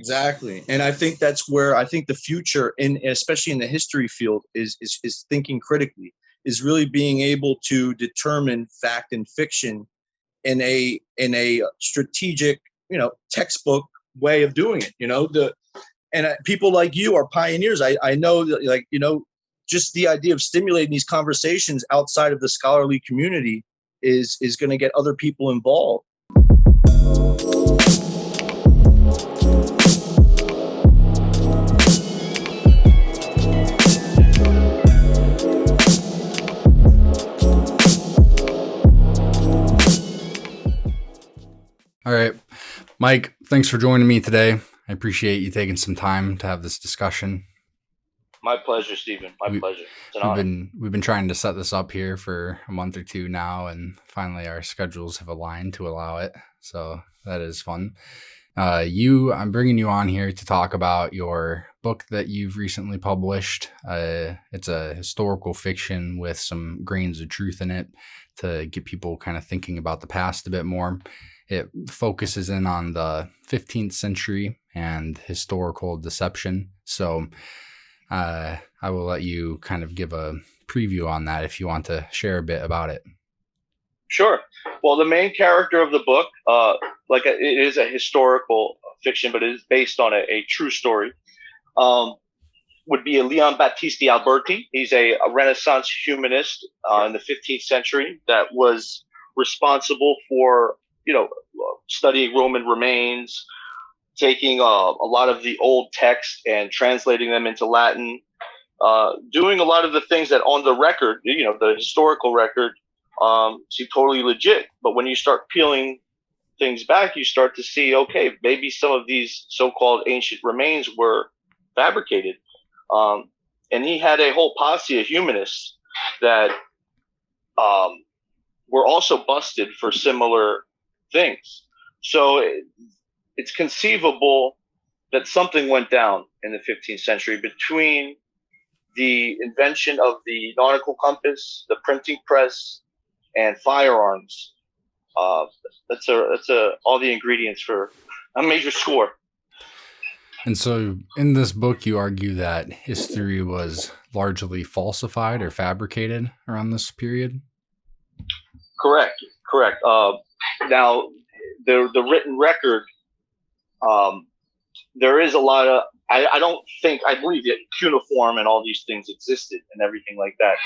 Exactly. And I think that's where I think the future, especially in the history field, is thinking critically, is really being able to determine fact and fiction in a strategic, textbook way of doing it. People like you are pioneers. I know that, just the idea of stimulating these conversations outside of the scholarly community is going to get other people involved. All right, Mike, thanks for joining me today. I appreciate you taking some time to have this discussion. My pleasure, Stephen. My pleasure. It's an honor. We've been trying to set this up here for a month or two now, and finally our schedules have aligned to allow it. So that is fun. I'm bringing you on here to talk about your book that you've recently published. It's a historical fiction with some grains of truth in it to get people kind of thinking about the past a bit more. It focuses in on the 15th century and historical deception. So I will let you kind of give a preview on that if you want to share a bit about it. Sure. Well, the main character of the book, it is a historical fiction, but it is based on a true story, would be a Leon Battista Alberti. He's a Renaissance humanist in the 15th century that was responsible for studying Roman remains, taking a lot of the old text and translating them into Latin, doing a lot of the things that on the record, the historical record, seem totally legit. But when you start peeling things back, you start to see, okay, maybe some of these so-called ancient remains were fabricated. And he had a whole posse of humanists that were also busted for similar things. So it's conceivable that something went down in the 15th century between the invention of the nautical compass, the printing press, and firearms. That's all the ingredients for a major score. And so in this book, you argue that history was largely falsified or fabricated around this period? Correct. Now, the written record, there is a lot of, I believe that cuneiform and all these things existed and everything like that.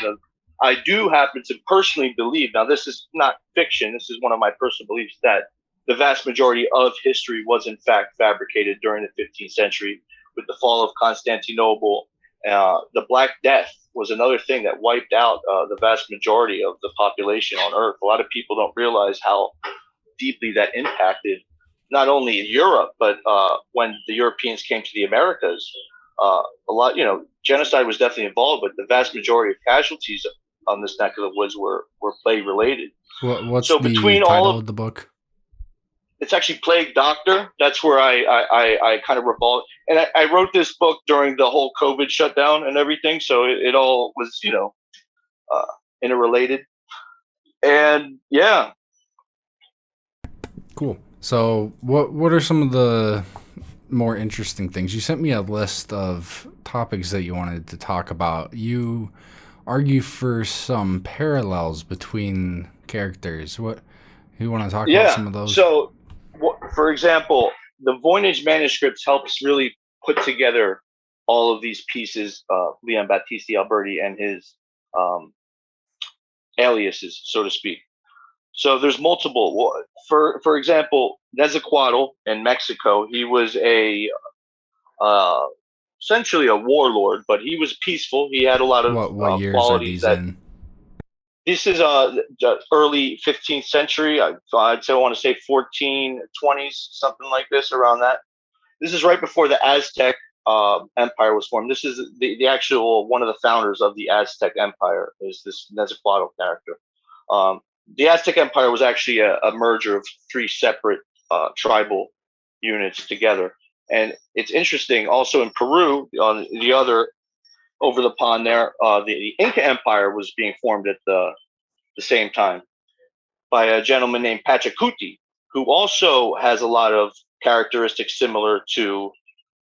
I do happen to personally believe, now this is not fiction, this is one of my personal beliefs, that the vast majority of history was in fact fabricated during the 15th century with the fall of Constantinople. The Black Death was another thing that wiped out the vast majority of the population on Earth. A lot of people don't realize how deeply that impacted not only Europe, but when the Europeans came to the Americas, genocide was definitely involved, but the vast majority of casualties on this neck of the woods were plague related. What's the title of the book? It's actually Plague Doctor. That's where I kind of revolved. And I wrote this book during the whole COVID shutdown and everything. So it all was, interrelated. And yeah. Cool. So what are some of the more interesting things? You sent me a list of topics that you wanted to talk about. You argue for some parallels between characters. You want to talk about some of those? So, for example, the Voynich manuscripts helps really put together all of these pieces, Leon Battista Alberti and his aliases, so to speak. So there's multiple. For example, Nezahualcoyotl in Mexico, he was essentially a warlord, but he was peaceful. He had a lot of what years qualities are these in? This is the early 15th century. I want to say 1420s, something like this, around that. This is right before the Aztec Empire was formed. This is the actual one of the founders of the Aztec Empire is this Nezahualcoyotl character. The Aztec Empire was actually a merger of three separate tribal units together. And it's interesting, also in Peru, on the other, over the pond there, the Inca Empire was being formed at the same time by a gentleman named Pachacuti, who also has a lot of characteristics similar to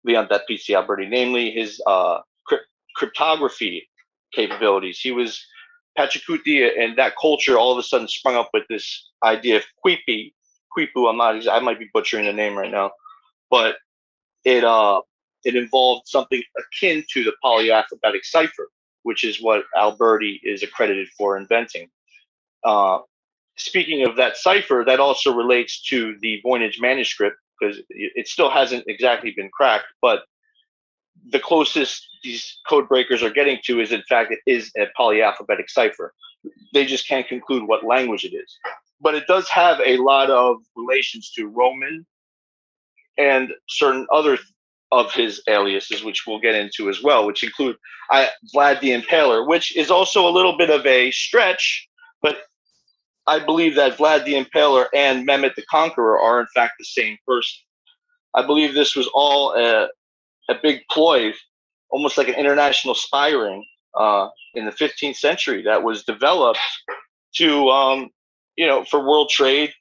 Leon Battista Alberti, namely his cryptography capabilities. He was Pachacuti, and that culture all of a sudden sprung up with this idea of Quipu. I might be butchering the name right now, but it involved something akin to the polyalphabetic cipher, which is what Alberti is accredited for inventing. Speaking of that cipher, that also relates to the Voynich manuscript, because it still hasn't exactly been cracked, but the closest these code breakers are getting to is, in fact, it is a polyalphabetic cipher. They just can't conclude what language it is. But it does have a lot of relations to Roman and certain other of his aliases, which we'll get into as well, which include Vlad the Impaler, which is also a little bit of a stretch, but I believe that Vlad the Impaler and Mehmet the Conqueror are in fact the same person. I believe this was all a big ploy, almost like an international spy ring in the 15th century that was developed to, for world trade,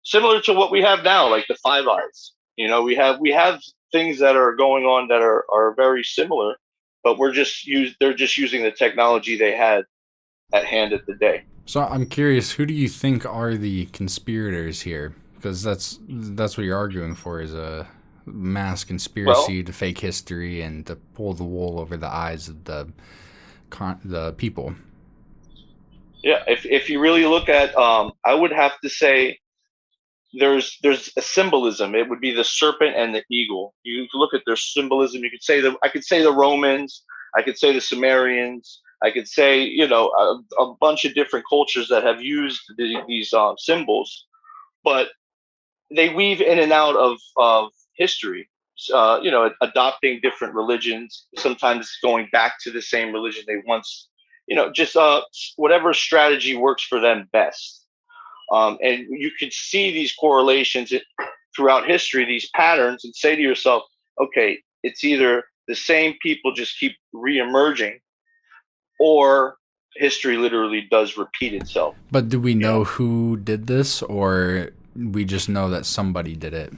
similar to what we have now, like the Five Eyes. We have things that are going on that are very similar, but they're just using the technology they had at hand at the day. So I'm curious, who do you think are the conspirators here? Because that's what you're arguing for, is a mass conspiracy to fake history and to pull the wool over the eyes of the people. Yeah, if you really look at, I would have to say there's a symbolism. It would be the serpent and the eagle. You look at their symbolism. You could say I could say the Romans. I could say the Sumerians. I could say, a bunch of different cultures that have used these symbols, but they weave in and out of history, adopting different religions, sometimes going back to the same religion they once, just whatever strategy works for them best. And you could see these correlations throughout history, these patterns, and say to yourself, okay, it's either the same people just keep reemerging, or history literally does repeat itself. But do we know who did this, or we just know that somebody did it?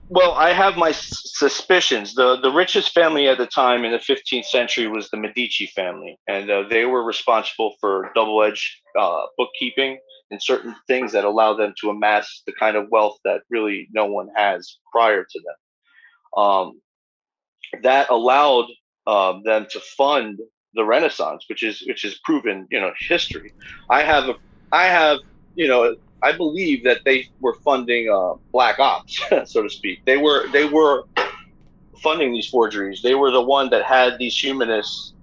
Well, I have my suspicions. The richest family at the time in the 15th century was the Medici family, and they were responsible for double-edged bookkeeping and certain things that allow them to amass the kind of wealth that really no one has prior to them. That allowed them to fund the Renaissance, which is proven, history. I believe that they were funding black ops, so to speak. They were funding these forgeries. They were the one that had these humanists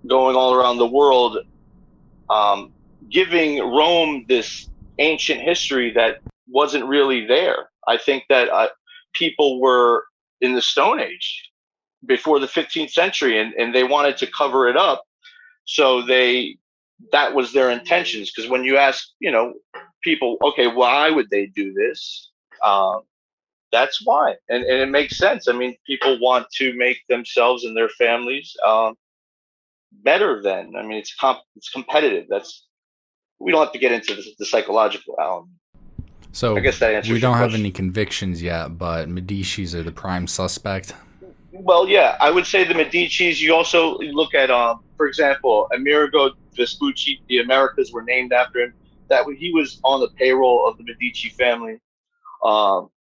going all around the world, giving Rome this ancient history that wasn't really there. I think that people were in the Stone Age before the 15th century, and they wanted to cover it up. So that was their intentions. Because when you ask, people, okay, why would they do this? That's why. And it makes sense. I mean, people want to make themselves and their families better than. I mean, it's competitive. We don't have to get into the psychological. So I guess that answers we don't your have question. any convictions yet, but Medici's are the prime suspect. Well, yeah, I would say the Medicis. You also look at, for example, Amerigo Vespucci. The Americas were named after him. He was on the payroll of the Medici family.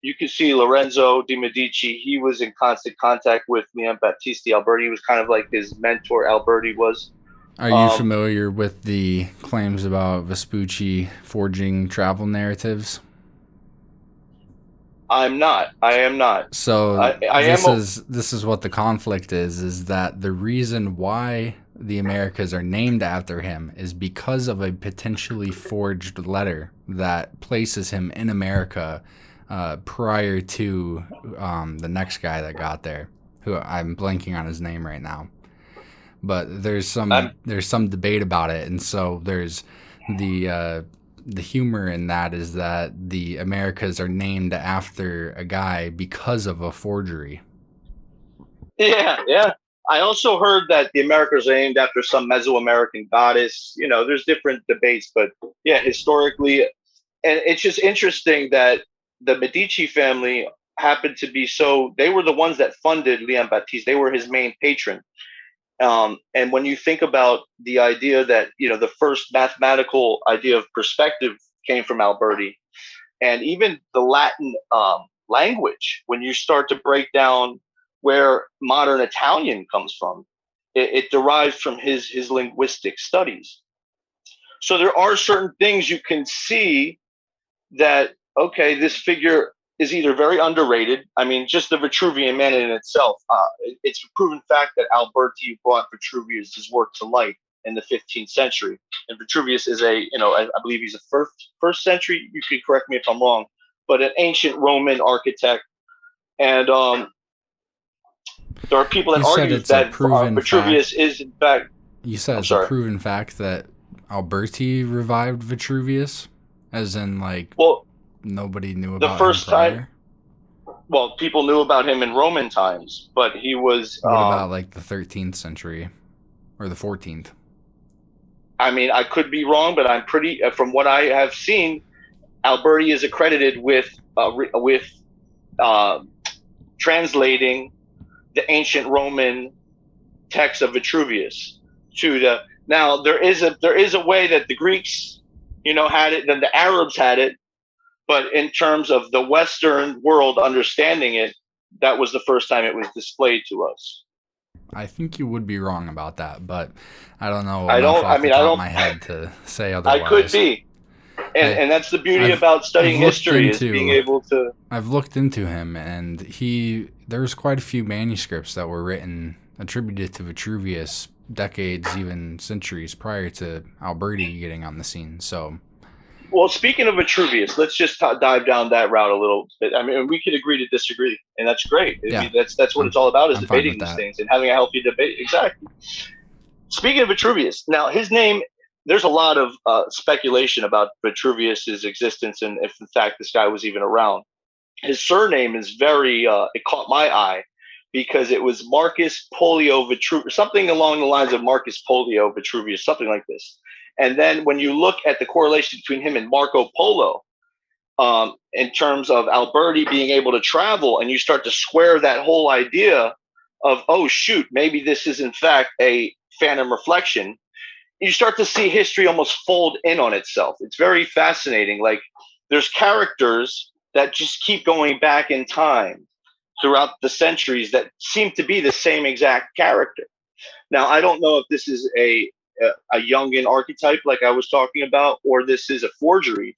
You can see Lorenzo de' Medici. He was in constant contact with Leon Battista Alberti. He was kind of like his mentor. Alberti was. Are you familiar with the claims about Vespucci forging travel narratives? I am not. So this is what the conflict is that the reason why the Americas are named after him is because of a potentially forged letter that places him in America prior to the next guy that got there, who I'm blanking on his name right now. But there's some debate about it, and so there's the humor in that is that the Americas are named after a guy because of a forgery. Yeah. I also heard that the Americas are named after some Mesoamerican goddess. There's different debates, but yeah, historically, and it's just interesting that the Medici family happened to be they were the ones that funded Leon Battista. They were his main patron. And when you think about the idea that, the first mathematical idea of perspective came from Alberti, and even the Latin language, when you start to break down where modern Italian comes from, it derives from his linguistic studies. So there are certain things you can see that, okay, this figure is either very underrated. I mean, just the Vitruvian man in itself. It's a proven fact that Alberti brought Vitruvius' work to light in the 15th century. And Vitruvius is I believe he's a first century. You can correct me if I'm wrong, but an ancient Roman architect. And there are people that argue that Vitruvius is in fact. You said it's a proven fact that Alberti revived Vitruvius, as in nobody knew about the first him prior? time. Well, people knew about him in Roman times, but he was. What about the 13th century or the 14th? I mean, I could be wrong, but I'm pretty. From what I have seen, Alberti is accredited with translating the ancient Roman text of Vitruvius to the. Now there is a way that the Greeks, had it, then the Arabs had it, but in terms of the Western world understanding it, that was the first time it was displayed to us. I think you would be wrong about that, but I don't know. I don't. I mean, I don't. My head to say otherwise. I could be, and that's the beauty about studying history is being able to. I've looked into him, and there's quite a few manuscripts that were written attributed to Vitruvius decades, even centuries prior to Alberti getting on the scene. So. Well, speaking of Vitruvius, let's just dive down that route a little bit. I mean, we could agree to disagree, and that's great. Yeah. I mean, that's what it's all about, is debating these things and having a healthy debate. Exactly. Speaking of Vitruvius, now his name, there's a lot of speculation about Vitruvius's existence and if, in fact, this guy was even around. His surname is it caught my eye because it was Marcus Polio Vitruvius, something along the lines of Marcus Polio Vitruvius, something like this. And then when you look at the correlation between him and Marco Polo, in terms of Alberti being able to travel, and you start to square that whole idea of, oh, shoot, maybe this is in fact a phantom reflection, you start to see history almost fold in on itself. It's very fascinating. Like, there's characters that just keep going back in time throughout the centuries that seem to be the same exact character. Now, I don't know if this is a Jungian archetype like I was talking about, or this is a forgery,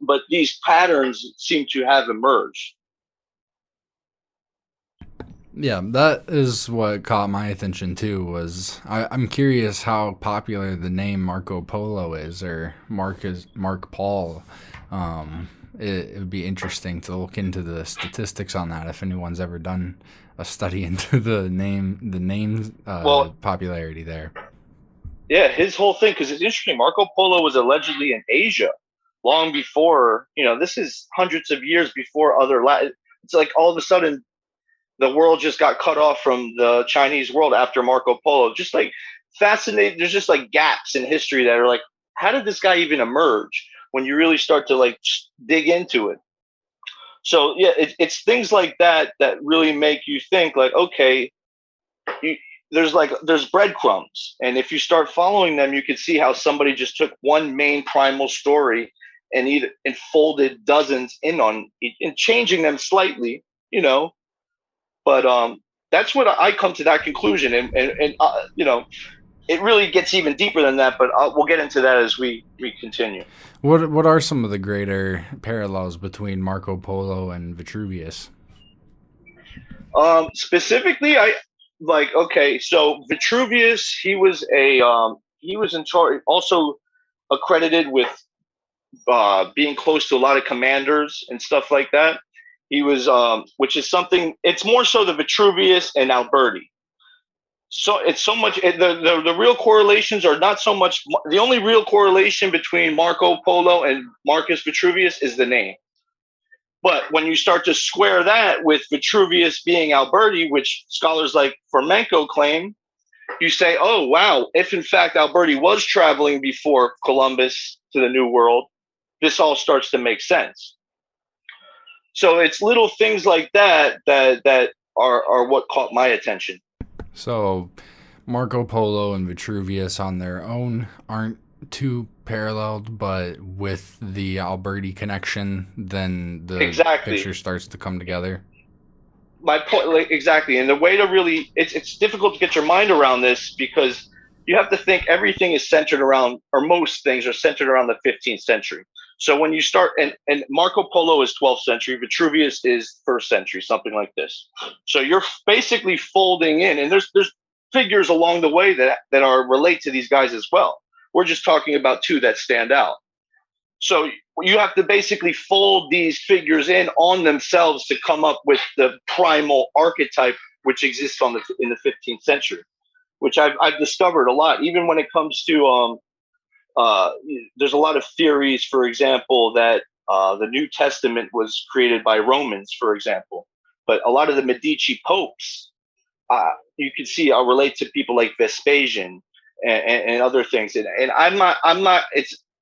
but these patterns seem to have emerged. Yeah, that is what caught my attention too. Was I'm curious how popular the name Marco Polo is, or Mark Paul. It would be interesting to look into the statistics on that if anyone's ever done a study into the name popularity there. Yeah, his whole thing, because it's interesting. Marco Polo was allegedly in Asia long before, this is hundreds of years before it's like all of a sudden the world just got cut off from the Chinese world after Marco Polo. Just like fascinating. There's just like gaps in history that are like, how did this guy even emerge when you really start to like dig into it? So yeah, it's things like that really make you think like, okay, there's breadcrumbs, and if you start following them, you can see how somebody just took one main primal story and folded dozens in on it, and changing them slightly, But that's what I come to that conclusion, and it really gets even deeper than that. But we'll get into that as we continue. What are some of the greater parallels between Marco Polo and Vitruvius? Specifically, so Vitruvius, he was in charge, also accredited with being close to a lot of commanders and stuff like that. He was, which is something. It's more so the Vitruvius and Alberti. So it's so much. The real correlations are not so much. The only real correlation between Marco Polo and Marcus Vitruvius is the name. But when you start to square that with Vitruvius being Alberti, which scholars like Fomenko claim, you say, oh, wow, if in fact Alberti was traveling before Columbus to the New World, this all starts to make sense. So it's little things like that are what caught my attention. So Marco Polo and Vitruvius on their own aren't too paralleled, but with the Alberti connection, then the picture starts to come together. My point, like, exactly. And the way to really, it's difficult to get your mind around this, because you have to think everything is centered around, or most things are centered around the 15th century. So when you start, and Marco Polo is 12th century, Vitruvius is 1st century, something like this. So you're basically folding in, and there's figures along the way that are relate to these guys as well. We're just talking about two that stand out. So you have to basically fold these figures in on themselves to come up with the primal archetype which exists in the 15th century, which I've discovered a lot. Even when it comes to there's a lot of theories, for example, that the New Testament was created by Romans, for example. But a lot of the Medici popes, you can see, relate to people like Vespasian and other things. And I'm not.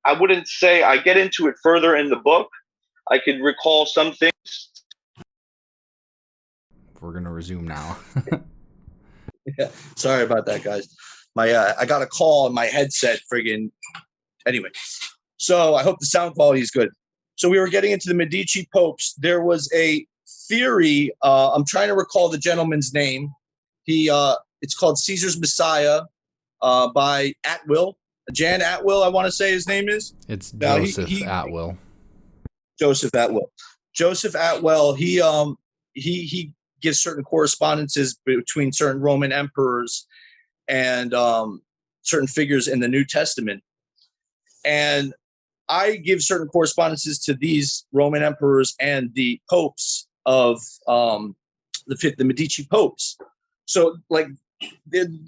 I wouldn't say I get into it further in the book. I could recall some things. We're gonna resume now. Yeah, sorry about that, guys. I got a call and my headset friggin'. Anyway, so I hope the sound quality is good. So we were getting into the Medici popes. There was a theory. I'm trying to recall the gentleman's name. It's called Caesar's Messiah by Atwill. Jan Atwill, I want to say his name is. It's Joseph Atwill. Joseph Atwill. Joseph Atwill. He gives certain correspondences between certain Roman emperors and certain figures in the New Testament. And I give certain correspondences to these Roman emperors and the popes of the Medici popes. So, like,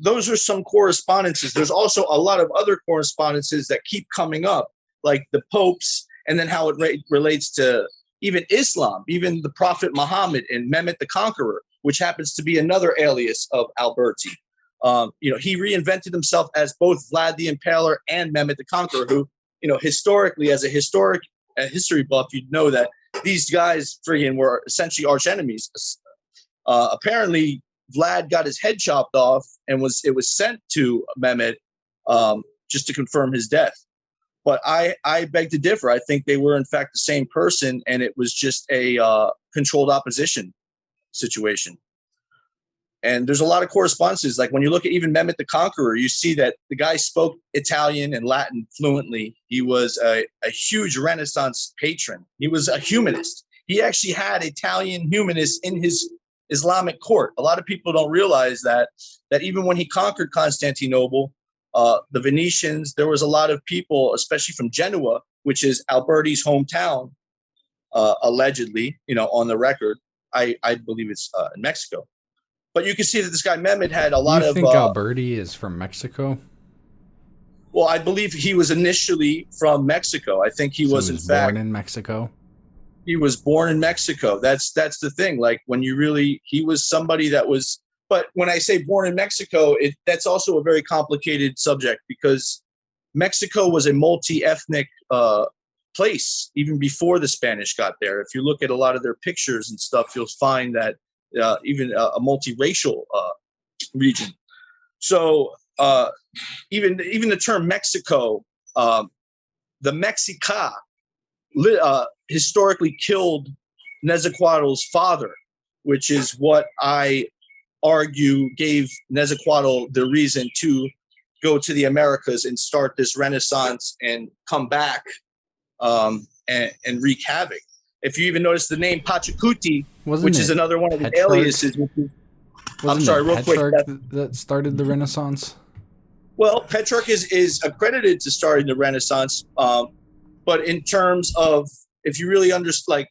those are some correspondences. There's also a lot of other correspondences that keep coming up, like the popes, and then how it relates to even Islam, even the Prophet Mahmad and Mehmet the Conqueror, which happens to be another alias of Alberti. He reinvented himself as both Vlad the Impaler and Mehmet the Conqueror, who, historically, as a history buff, you'd know that these guys friggin' were essentially arch enemies. Apparently, Vlad got his head chopped off and it was sent to Mehmet just to confirm his death. But I beg to differ. I think they were, in fact, the same person, and it was just a controlled opposition situation. And there's a lot of correspondences. Like when you look at even Mehmet the Conqueror, you see that the guy spoke Italian and Latin fluently. He was a huge Renaissance patron. He was a humanist. He actually had Italian humanists in his Islamic court. A lot of people don't realize that even when he conquered Constantinople, the Venetians, there was a lot of people, especially from Genoa, which is Alberti's hometown, allegedly, on the record. I believe it's in Mexico. But you can see that this guy Mehmet had a lot of... You think Alberti is from Mexico? Well, I believe he was initially from Mexico. I think he was in fact born in Mexico. He was born in Mexico. That's the thing. Like when he was somebody that was... But when I say born in Mexico, that's also a very complicated subject, because Mexico was a multi-ethnic place even before the Spanish got there. If you look at a lot of their pictures and stuff, you'll find that even a multiracial region. So even the term Mexico, the Mexica, historically killed Nezahualcoyotl's father, which is what I argue gave Nezahualcoyotl the reason to go to the Americas and start this Renaissance and come back and wreak havoc. If you even notice the name Pachacuti, which is another one of the aliases. I'm sorry, real quick. That started the Renaissance? Well, Petrarch is accredited to starting the Renaissance, but in terms of, if you really understand, like,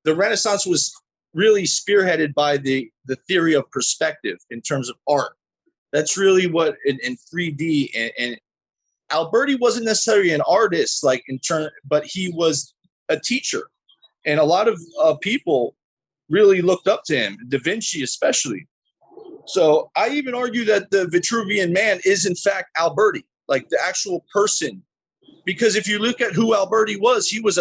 the Renaissance was really spearheaded by the theory of perspective in terms of art. That's really what in 3D, and Alberti wasn't necessarily an artist, like but he was a teacher, and a lot of people really looked up to him, Da Vinci especially. So I even argue that the Vitruvian man is in fact Alberti, like the actual person, because if you look at who Alberti was, he was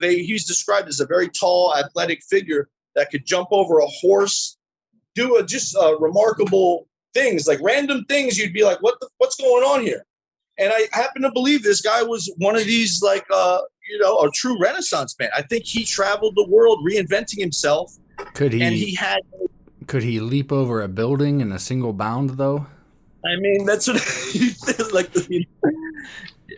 he's described as a very tall, athletic figure that could jump over a horse, do just remarkable things, like random things. You'd be like, what's going on here? And I happen to believe this guy was one of these, like, a true Renaissance man. I think he traveled the world reinventing himself. Could he leap over a building in a single bound, though? I mean, that's what like.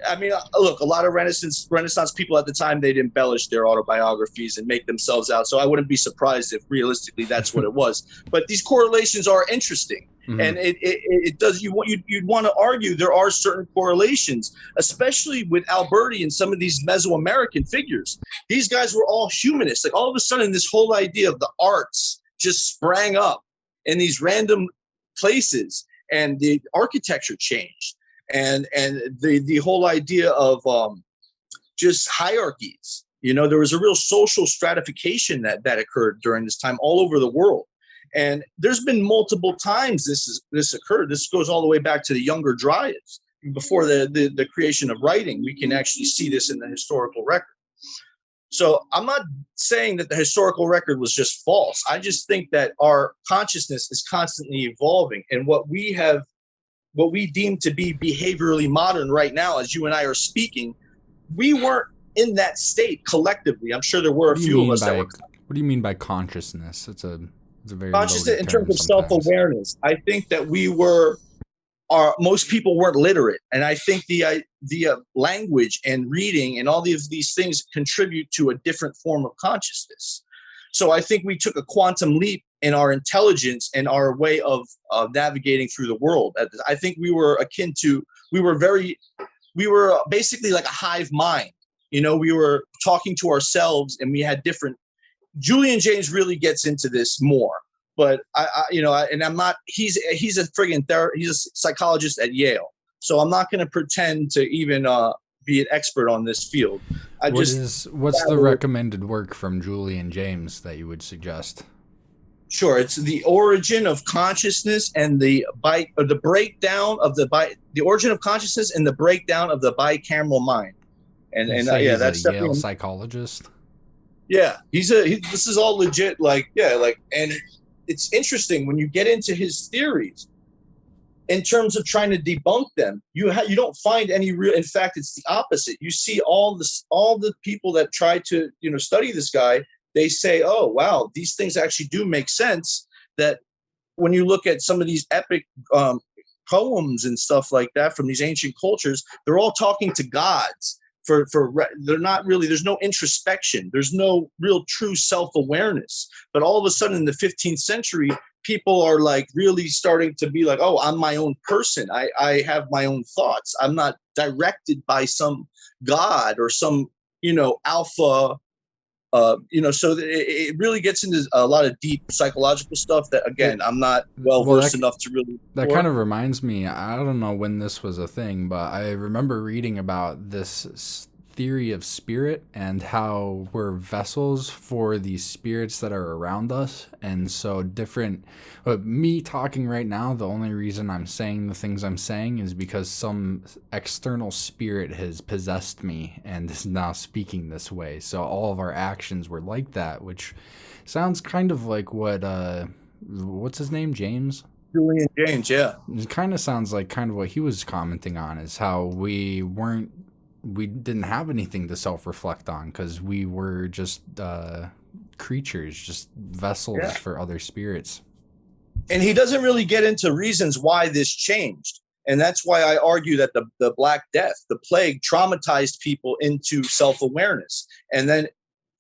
I mean, look, a lot of Renaissance people at the time, they'd embellish their autobiographies and make themselves out. So I wouldn't be surprised if realistically that's what it was. But these correlations are interesting. Mm-hmm. And it does. You'd want to argue there are certain correlations, especially with Alberti and some of these Mesoamerican figures. These guys were all humanists. Like all of a sudden, this whole idea of the arts just sprang up in these random places, and the architecture changed, and the whole idea of just hierarchies. There was a real social stratification that occurred during this time all over the world. And there's been multiple times this occurred. This goes all the way back to the Younger Dryas, before the creation of writing. We can actually see this in the historical record. So I'm not saying that the historical record was just false. I just think that our consciousness is constantly evolving, and what we deem to be behaviorally modern right now, as you and I are speaking, we weren't in that state collectively. I'm sure there were a few of us that were. What do you mean by consciousness? It's a very consciousness in terms of self-awareness. I think that most people weren't literate, and I think the language and reading and all these things contribute to a different form of consciousness. So I think we took a quantum leap in our intelligence and our way of navigating through the world. I think we were basically like a hive mind. We were talking to ourselves, and we had different. Julian Jaynes really gets into this more, but and I'm not. He's a he's a psychologist at Yale, so I'm not going to pretend to even be an expert on this field. What's the recommended work from Julian Jaynes that you would suggest? Sure, it's The Origin of Consciousness and the breakdown of the origin of consciousness and the breakdown of the bicameral mind. And that's a Yale psychologist. Yeah, this is all legit. And it's interesting when you get into his theories. In terms of trying to debunk them, you don't find any real. In fact, it's the opposite. You see all the people that try to study this guy. They say, "Oh, wow, these things actually do make sense." That when you look at some of these epic poems and stuff like that from these ancient cultures, they're all talking to gods. They're not really. There's no introspection. There's no real true self-awareness. But all of a sudden, in the 15th century, people are like really starting to be like, "Oh, I'm my own person. I have my own thoughts. I'm not directed by some god or some alpha." So it really gets into a lot of deep psychological stuff that, again, I'm not well-versed enough to really. That kind of reminds me, I don't know when this was a thing, but I remember reading about this theory of spirit and how we're vessels for these spirits that are around us. And so me talking right now, the only reason I'm saying the things I'm saying is because some external spirit has possessed me and is now speaking this way. So all of our actions were like that, which sounds kind of like what's his name? James? Julian Jaynes, yeah. It kind of sounds like kind of what he was commenting on, is how we didn't have anything to self-reflect on because we were just creatures, just vessels for other spirits. And he doesn't really get into reasons why this changed. And that's why I argue that the Black Death, the plague, traumatized people into self-awareness. And then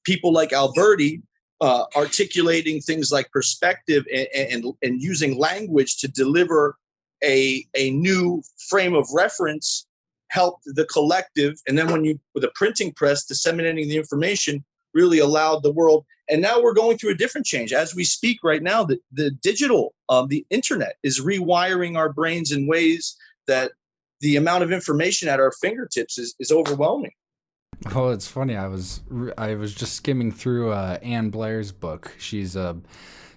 people like Alberti articulating things like perspective and using language to deliver a new frame of reference helped the collective. And then with a printing press disseminating the information, really allowed the world. And now we're going through a different change. As we speak right now, the digital, the internet is rewiring our brains in ways that the amount of information at our fingertips is overwhelming. Oh, it's funny. I was just skimming through Anne Blair's book. She's a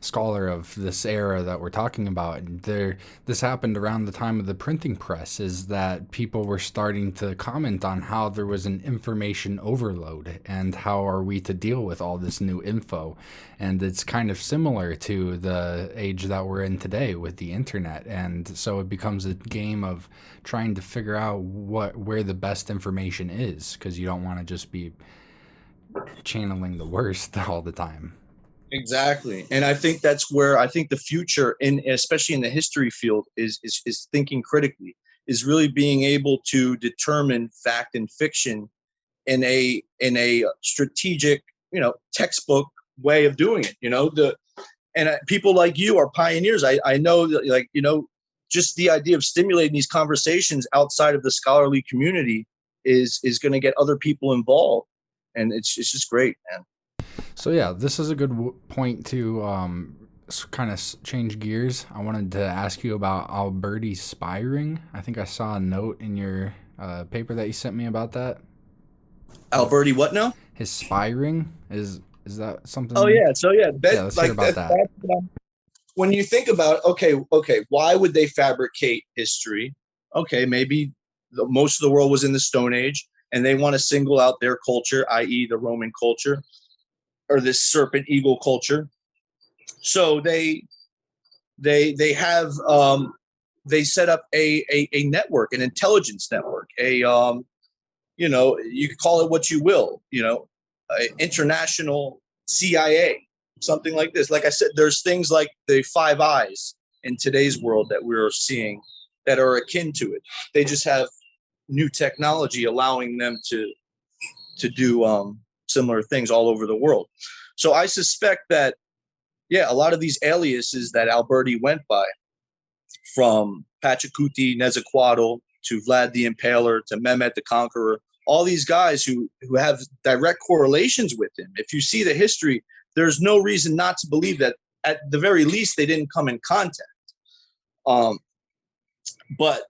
scholar of this era that we're talking about. This happened around the time of the printing press, is that people were starting to comment on how there was an information overload and how are we to deal with all this new info. And it's kind of similar to the age that we're in today with the internet. And so it becomes a game of trying to figure out where the best information is, because you don't want to just be channeling the worst all the time. Exactly. And I think that's where I think the future, especially in the history field, is thinking critically, is really being able to determine fact and fiction in a strategic, textbook way of doing it. People like you are pioneers. I know that, just the idea of stimulating these conversations outside of the scholarly community is going to get other people involved, and it's just great, man. So yeah, this is a good point to kind of change gears. I wanted to ask you about Alberti's spy ring. I think I saw a note in your paper that you sent me about that. Alberti, what now? His spy ring, is that something? Oh yeah, so yeah, let's hear about that. When you think about okay, why would they fabricate history? Okay, maybe most of the world was in the Stone Age, and they want to single out their culture, i.e., the Roman culture, or this serpent eagle culture. So they have they set up a network, an intelligence network, you could call it what you will, international CIA, something like this. Like I said, there's things like the Five Eyes in today's world that we're seeing that are akin to it. They just have new technology allowing them to do similar things all over the world. So I suspect that, a lot of these aliases that Alberti went by, from Pachacuti, Nezahualcoyotl, to Vlad the Impaler, to Mehmet the Conqueror, all these guys who have direct correlations with him. If you see the history, there's no reason not to believe that at the very least they didn't come in contact. But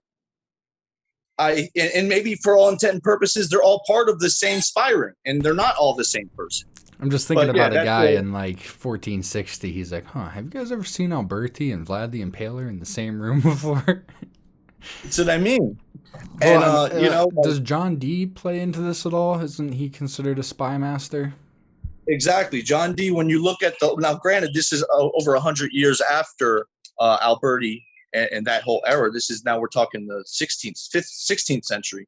and maybe for all intent and purposes, they're all part of the same spy ring, and they're not all the same person. I'm just thinking about a guy in like 1460. He's like, have you guys ever seen Alberti and Vlad the Impaler in the same room before? That's what I mean. Well, and, does John Dee play into this at all? Isn't he considered a spy master? Exactly. John Dee, when you look at now, granted, this is over 100 years after Alberti and that whole era. This is now, we're talking the 16th century.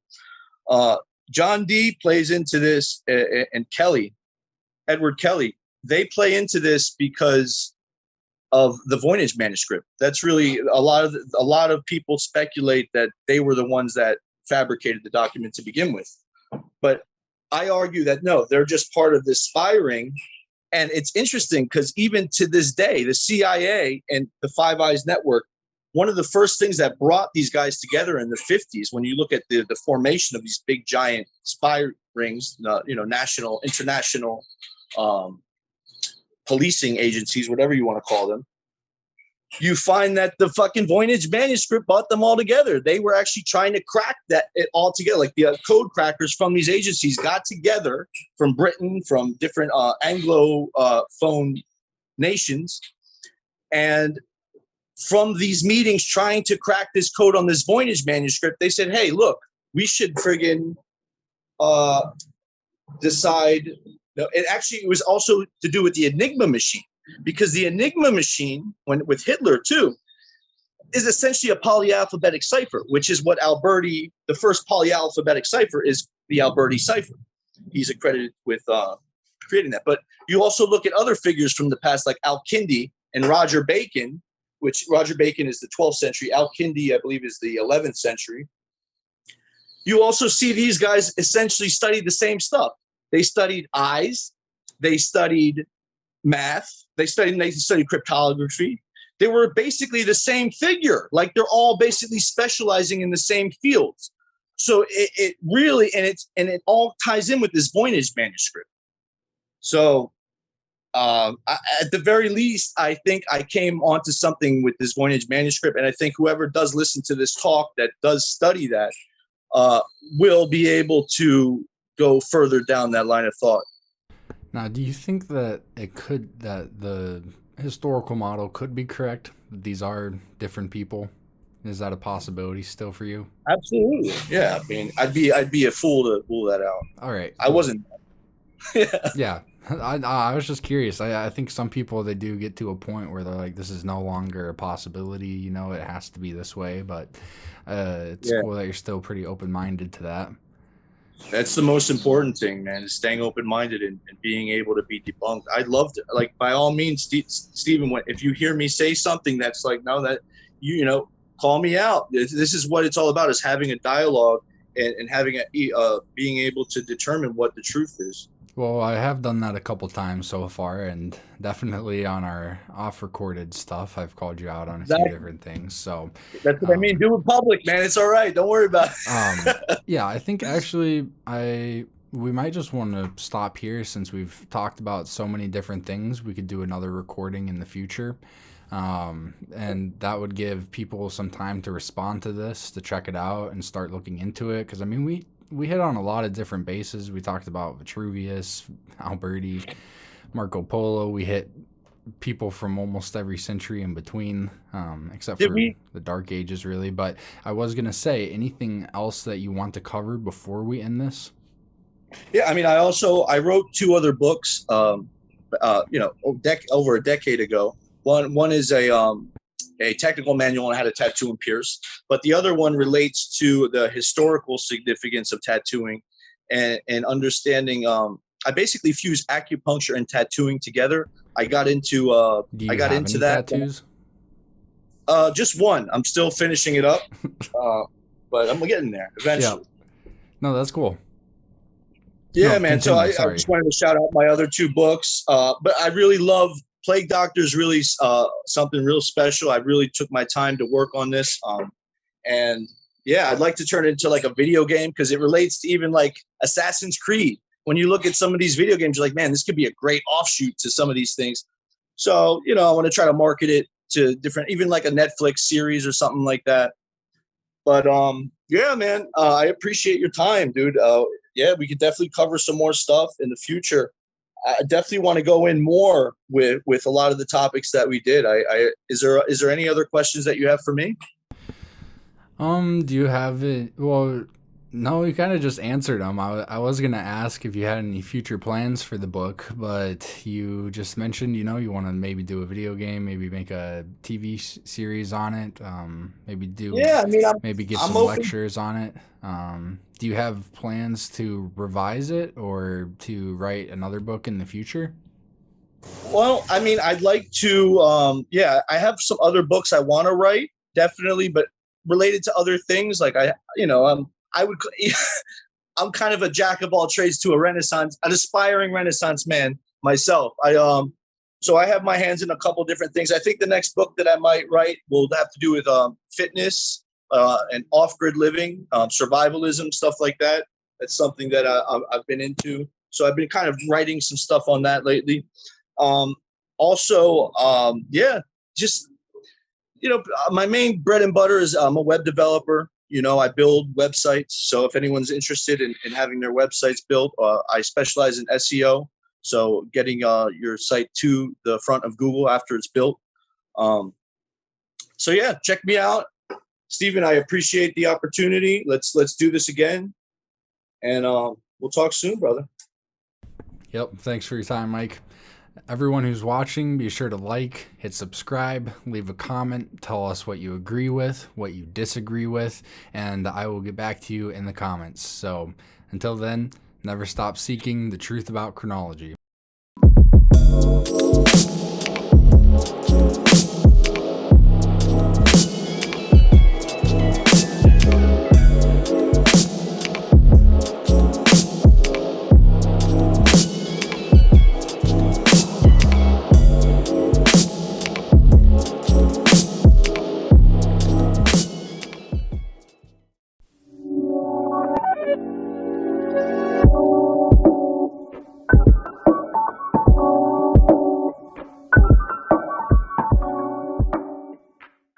John Dee plays into this, and Edward Kelly, they play into this because of the Voynich manuscript. That's really a lot of people speculate that they were the ones that fabricated the document to begin with. But I argue that no, they're just part of this spy ring. And it's interesting because even to this day, the CIA and the Five Eyes Network, one of the first things that brought these guys together in the 50s, when you look at the formation of these big giant spy rings, national, international policing agencies, whatever you want to call them, you find that the fucking Voynich manuscript brought them all together. They were actually trying to crack it all together. Like the code crackers from these agencies got together from Britain, from different Anglophone nations, and from these meetings trying to crack this code on this Voynich manuscript, they said, hey, look, we should friggin' decide. No, it was also to do with the Enigma machine, because the Enigma machine, with Hitler too, is essentially a polyalphabetic cipher, which is what Alberti, the first polyalphabetic cipher, is the Alberti cipher. He's accredited with creating that. But you also look at other figures from the past, like Al-Kindi and Roger Bacon, which Roger Bacon is the 12th century. Al-Kindi, I believe, is the 11th century. You also see these guys essentially studied the same stuff. They studied eyes. They studied math. They studied cryptography. They were basically the same figure. Like they're all basically specializing in the same fields. So it really, and it all ties in with this Voynich manuscript. So at the very least, I think I came onto something with this Voynich manuscript, and I think whoever does listen to this talk that does study that will be able to go further down that line of thought. Now, do you think that the historical model could be correct. These are different people. Is that a possibility still for you? Absolutely. Yeah. I mean, I'd be a fool to rule that out. All right. I wasn't. Yeah. Yeah. I was just curious. I think some people, they do get to a point where they're like, this is no longer a possibility. You know, it has to be this way. But it's cool that you're still pretty open-minded to that. That's the most important thing, man, is staying open-minded and being able to be debunked. I'd love to, like, by all means, Stephen, if you hear me say something that's like, no, that you know, call me out. This is what it's all about, is having a dialogue and having being able to determine what the truth is. Well, I have done that a couple times so far, and definitely on our off-recorded stuff, I've called you out on a few different things. So that's what I mean. Do it public, man. It's all right. Don't worry about it. Yeah, I think actually we might just want to stop here since we've talked about so many different things. We could do another recording in the future. And that would give people some time to respond to this, to check it out and start looking into it. Because, I mean, we hit on a lot of different bases. We talked about Vitruvius, Alberti, Marco Polo. We hit people from almost every century in between, except for the Dark Ages, really. But I was going to say, anything else that you want to cover before we end this? Yeah, I mean, I wrote 2 other books, you know, over a decade ago. One is a technical manual on how to tattoo and pierce, but the other one relates to the historical significance of tattooing and understanding. I basically fuse acupuncture and tattooing together. I got into that. Tattoos? Just one. I'm still finishing it up, but I'm getting there eventually. Yeah. No, that's cool. Yeah, no, man. Continue, so I just wanted to shout out my other 2 books, but I really love Plague Doctor is really something real special. I really took my time to work on this. And yeah, I'd like to turn it into like a video game because it relates to even like Assassin's Creed. When you look at some of these video games, you're like, man, this could be a great offshoot to some of these things. So, you know, I want to try to market it to different, even like a Netflix series or something like that. But yeah, man, I appreciate your time, dude. Yeah, we could definitely cover some more stuff in the future. I definitely want to go in more with a lot of the topics that we did. Is there any other questions that you have for me? Do you have it? Well, no, you kind of just answered them. I was going to ask if you had any future plans for the book, but you just mentioned, you know, you want to maybe do a video game, maybe make a TV series on it, maybe give some lectures on it. Do you have plans to revise it or to write another book in the future? Well, I mean, I'd like to, I have some other books I want to write, definitely, but related to other things. Like I'm kind of a jack of all trades to an aspiring Renaissance man myself. So I have my hands in a couple different things. I think the next book that I might write will have to do with fitness and off-grid living, survivalism, stuff like that. That's something that I've been into. So I've been kind of writing some stuff on that lately. Just, you know, my main bread and butter is I'm a web developer. You know, I build websites. So if anyone's interested in having their websites built, I specialize in SEO. So getting your site to the front of Google after it's built. So yeah, check me out. Stephen, I appreciate the opportunity. Let's do this again. And we'll talk soon, brother. Yep. Thanks for your time, Mike. Everyone who's watching, be sure to like, hit subscribe, leave a comment, tell us what you agree with, what you disagree with, and I will get back to you in the comments. So until then, never stop seeking the truth about chronology.